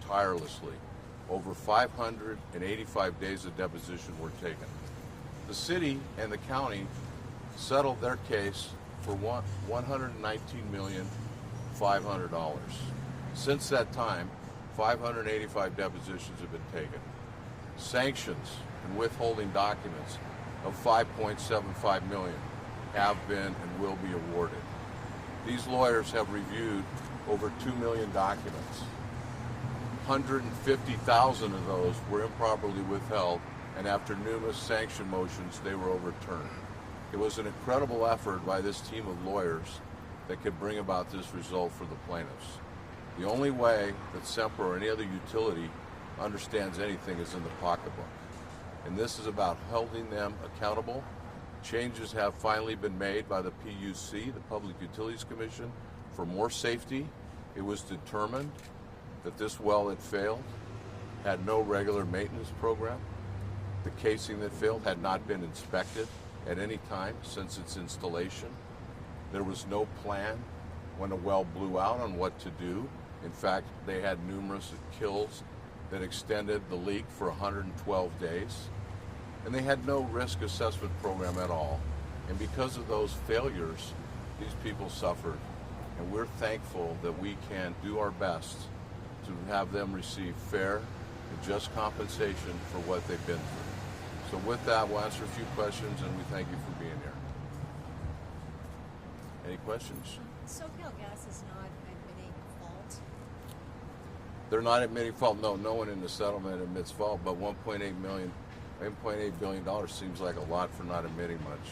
tirelessly. Over 585 days of deposition were taken. The city and the county settled their case for $119,500,000. Since that time, 585 depositions have been taken. Sanctions and withholding documents of $5.75 million have been and will be awarded. These lawyers have reviewed over 2 million documents. 150,000 of those were improperly withheld, and after numerous sanction motions, they were overturned. It was an incredible effort by this team of lawyers that could bring about this result for the plaintiffs. The only way that Semper or any other utility understands anything is in the pocketbook. And this is about holding them accountable. Changes have finally been made by the PUC, the Public Utilities Commission, for more safety. It was determined that this well that failed had no regular maintenance program. The casing that failed had not been inspected at any time since its installation. There was no plan when a well blew out on what to do. In fact, they had numerous kills that extended the leak for 112 days. And they had no risk assessment program at all. And because of those failures, these people suffered. And we're thankful that we can do our best to have them receive fair and just compensation for what they've been through. So with that, we'll answer a few questions, and we thank you for being here. Any questions? SoCal Gas is not admitting fault. They're not admitting fault. No one in the settlement admits fault, but $1.8 billion seems like a lot for not admitting much.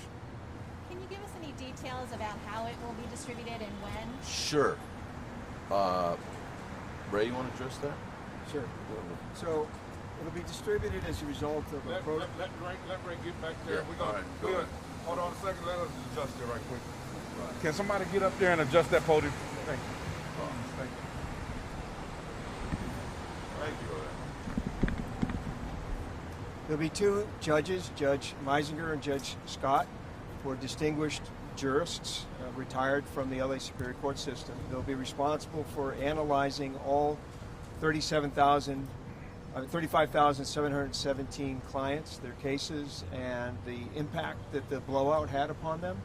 Can you give us any details about how it will be distributed and when? Sure. Ray, you want to address that? Sure. So it'll be distributed as a result of a Let Ray get back there. Yeah, We're gonna all right, go good. ahead. Hold on a second. Let us adjust it right quick. Can somebody get up there and adjust that podium? Thank you. Thank you. Thank you. There'll be two judges, Judge Meisinger and Judge Scott, who are distinguished jurists, retired from the LA Superior Court system. They'll be responsible for analyzing all 35,717 clients, their cases, and the impact that the blowout had upon them.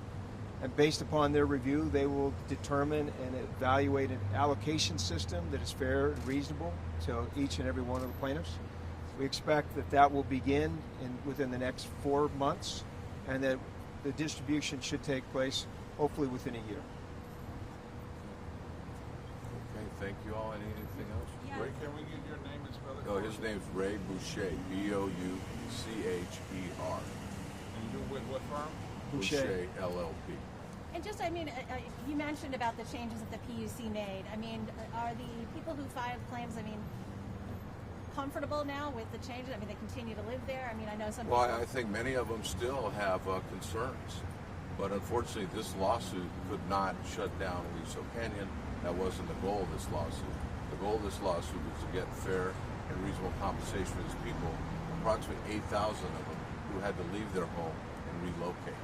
And based upon their review, they will determine and evaluate an allocation system that is fair and reasonable to each and every one of the plaintiffs. We expect that will begin within the next 4 months, and that the distribution should take place hopefully within a year. Okay, thank you all. Anything else? Yeah. Ray, can we get your name and spell it? No, his name's Ray Boucher, Boucher. And you with what firm? Boucher LLP. And just, you mentioned about the changes that the PUC made. Are the people who filed claims, comfortable now with the changes? They continue to live there? I know some people... Well, I think many of them still have concerns. But unfortunately, this lawsuit could not shut down Aliso Canyon. That wasn't the goal of this lawsuit. The goal of this lawsuit was to get fair and reasonable compensation for these people, approximately 8,000 of them who had to leave their home and relocate.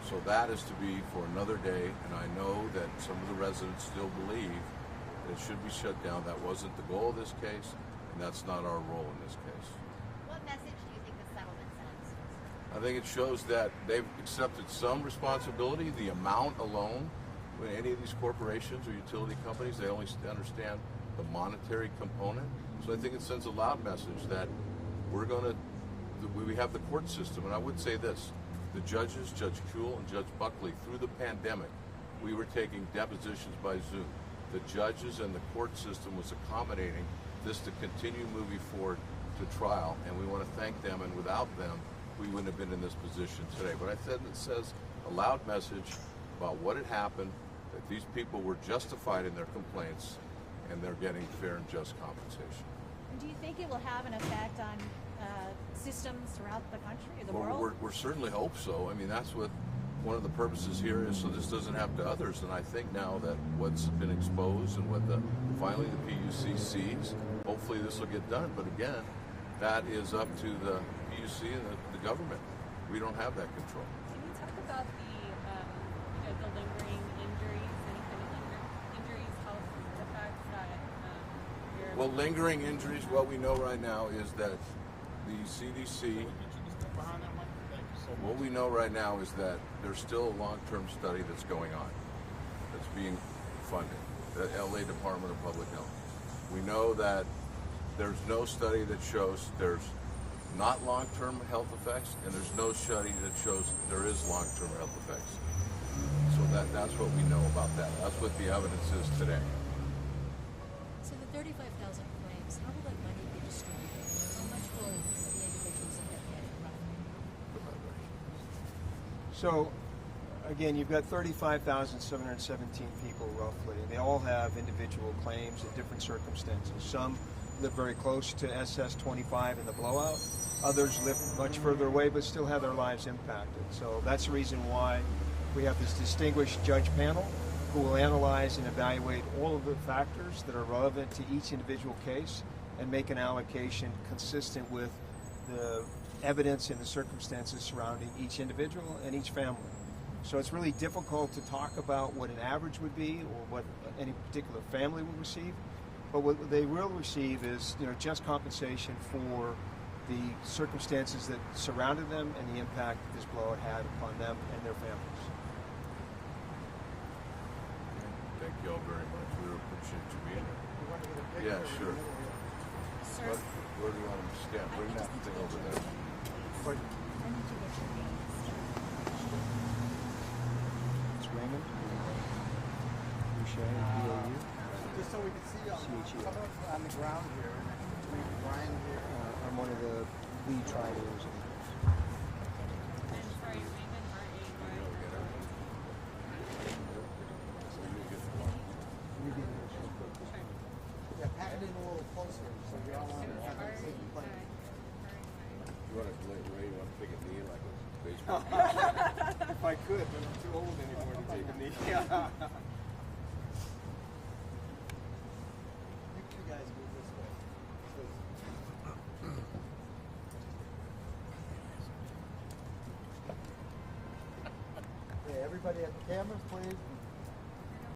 So that is to be for another day, and I know that some of the residents still believe that it should be shut down. That wasn't the goal of this case, and that's not our role in this case. What message do you think the settlement sends? I think it shows that they've accepted some responsibility. The amount alone, when any of these corporations or utility companies, they only understand the monetary component. So I think it sends a loud message that we have the court system. And I would say this, the judges, Judge Kuhl and Judge Buckley, through the pandemic, we were taking depositions by Zoom. The judges and the court system was accommodating this to continue moving forward to trial, and we want to thank them, and without them, we wouldn't have been in this position today. But I said it says a loud message about what had happened, that these people were justified in their complaints, and they're getting fair and just compensation. And do you think it will have an effect on systems throughout the country or the world? We certainly hope so. That's what one of the purposes here is, so this doesn't happen to others. And I think now that what's been exposed and what finally the PUC sees, hopefully this will get done. But again, that is up to the PUC and the government. We don't have that control. Can you talk about the lingering injuries, any kind of injuries, health effects that your Well, lingering injuries, what we know right now is that the CDC, what we know right now is that there's still a long-term study that's going on, that's being funded, the LA Department of Public Health. We know that there's no study that shows there's not long-term health effects, and there's no study that shows there is long-term health effects. So that's what we know about that. That's what the evidence is today. So the 35,000 claims, how will that money be distributed? How much will the individuals end up getting roughly? So, again, you've got 35,717 people roughly, and they all have individual claims in different circumstances. Some live very close to SS25 in the blowout. Others live much further away but still have their lives impacted. So that's the reason why we have this distinguished judge panel who will analyze and evaluate all of the factors that are relevant to each individual case and make an allocation consistent with the evidence and the circumstances surrounding each individual and each family. So it's really difficult to talk about what an average would be or what any particular family will receive. But what they will receive is, just compensation for the circumstances that surrounded them and the impact that this blowout had upon them and their families. Thank you all very much. We appreciate you being here. Yeah, sure. Sir, Where do you want them to stand? Bring that thing over there. I need to get your name. It's Raymond. Boucher, B-A-U. Just so we can see C-H-E-R. someone on the ground here, and maybe Brian here. I'm one of the lead trials. I'm sorry, Raymond, R-A-Y. Yeah, pack it in a little closer, so we all want to have the same plane. You want to, Ray, you want to take a knee like a baseball? If I could, but I'm too old anymore to take a knee. You guys move this way. Okay, everybody at the cameras, please.